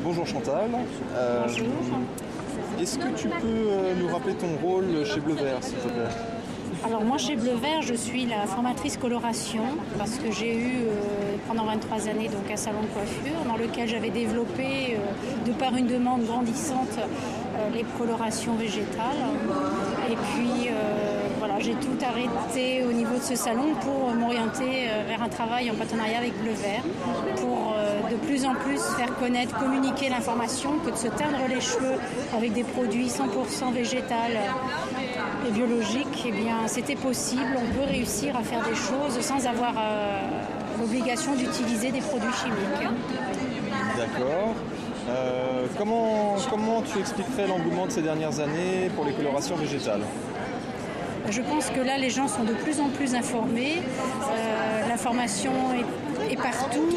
Bonjour Chantal. Bonjour. Est-ce que tu peux nous rappeler ton rôle chez Bleu Vert, s'il te plaît? Alors moi chez Bleu Vert, je suis la formatrice coloration parce que j'ai eu pendant 23 années donc un salon de coiffure dans lequel j'avais développé de par une demande grandissante les colorations végétales. Et puis voilà, j'ai tout arrêté au niveau de ce salon pour m'orienter vers un travail en partenariat avec Bleu Vert pour de plus en plus faire connaître, communiquer l'information que de se teindre les cheveux avec des produits 100% végétales et biologiques, eh bien c'était possible, on peut réussir à faire des choses sans avoir l'obligation d'utiliser des produits chimiques. D'accord. Comment tu expliquerais l'engouement de ces dernières années pour les colorations végétales? Je pense que là, les gens sont de plus en plus informés. L'information est partout.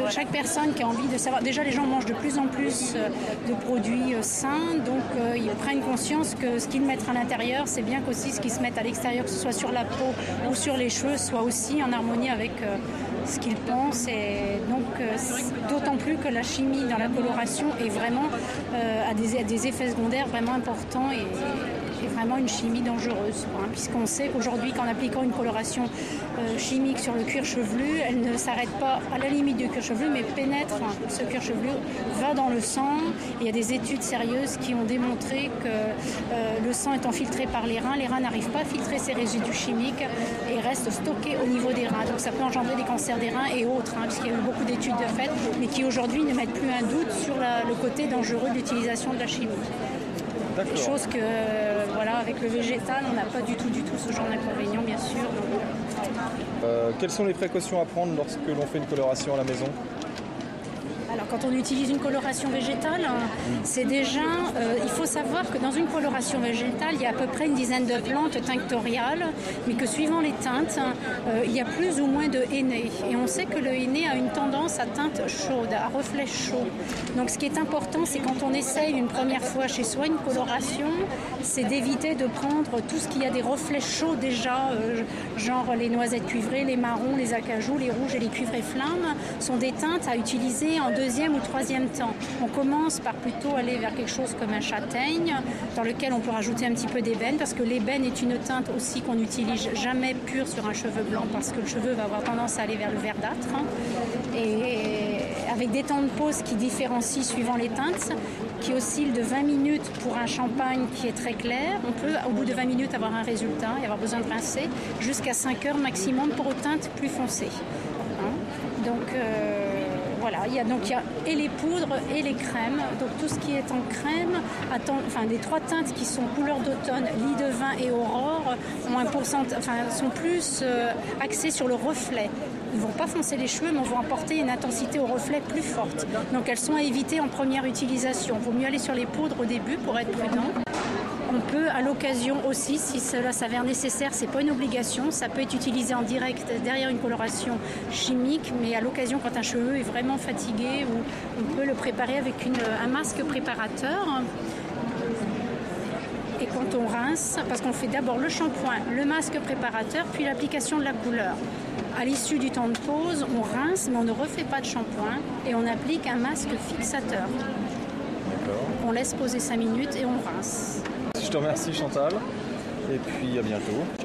Chaque personne qui a envie de savoir... Déjà, les gens mangent de plus en plus de produits sains. Donc, ils prennent conscience que ce qu'ils mettent à l'intérieur, c'est bien qu'aussi ce qu'ils se mettent à l'extérieur, que ce soit sur la peau ou sur les cheveux, soit aussi en harmonie avec ce qu'ils pensent. Et donc, d'autant plus que la chimie dans la coloration est vraiment, a des effets secondaires vraiment importants et vraiment une chimie dangereuse, puisqu'on sait qu'aujourd'hui qu'en appliquant une coloration chimique sur le cuir chevelu, elle ne s'arrête pas à la limite du cuir chevelu mais pénètre ce cuir chevelu, va dans le sang. Il y a des études sérieuses qui ont démontré que le sang étant filtré par les reins n'arrivent pas à filtrer ces résidus chimiques et restent stockés au niveau des reins. Donc ça peut engendrer des cancers des reins et autres, puisqu'il y a eu beaucoup d'études de fait, mais qui aujourd'hui ne mettent plus un doute sur le côté dangereux de l'utilisation de la chimie. D'accord. Chose que, voilà, avec le végétal, on n'a pas du tout ce genre d'inconvénient, bien sûr. Quelles sont les précautions à prendre lorsque l'on fait une coloration à la maison? Alors, quand on utilise une coloration végétale, c'est déjà... il faut savoir que dans une coloration végétale, il y a à peu près une dizaine de plantes tinctoriales, mais que suivant les teintes, il y a plus ou moins de henné. Et on sait que le henné a une tendance à teinte chaude, à reflet chaud. Donc, ce qui est important, c'est quand on essaye une première fois chez soi une coloration, c'est d'éviter de prendre tout ce qui a des reflets chauds déjà, genre les noisettes cuivrées, les marrons, les acajou, les rouges et les cuivrés flammes, sont des teintes à utiliser en deuxième ou troisième temps. On commence par plutôt aller vers quelque chose comme un châtaigne, dans lequel on peut rajouter un petit peu d'ébène, parce que l'ébène est une teinte aussi qu'on n'utilise jamais pure sur un cheveu blanc, parce que le cheveu va avoir tendance à aller vers le verdâtre. Et avec des temps de pause qui différencient suivant les teintes, qui oscillent de 20 minutes pour un champagne qui est très clair. On peut, au bout de 20 minutes, avoir un résultat et avoir besoin de rincer, jusqu'à 5 heures maximum pour aux teintes plus foncées. Donc, voilà, il y a et les poudres et les crèmes. Donc tout ce qui est en crème, les trois teintes qui sont couleur d'automne, lit de vin et aurore, sont plus axées sur le reflet. Ils ne vont pas foncer les cheveux, mais vont apporter une intensité au reflet plus forte. Donc elles sont à éviter en première utilisation. Il vaut mieux aller sur les poudres au début pour être prudent. On peut, à l'occasion aussi, si cela s'avère nécessaire, c'est pas une obligation, ça peut être utilisé en direct derrière une coloration chimique, mais à l'occasion, quand un cheveu est vraiment fatigué, on peut le préparer avec un masque préparateur. Et quand on rince, parce qu'on fait d'abord le shampoing, le masque préparateur, puis l'application de la couleur. À l'issue du temps de pause, on rince, mais on ne refait pas de shampoing et on applique un masque fixateur. D'accord. On laisse poser 5 minutes et on rince. Je te remercie Chantal, et puis à bientôt.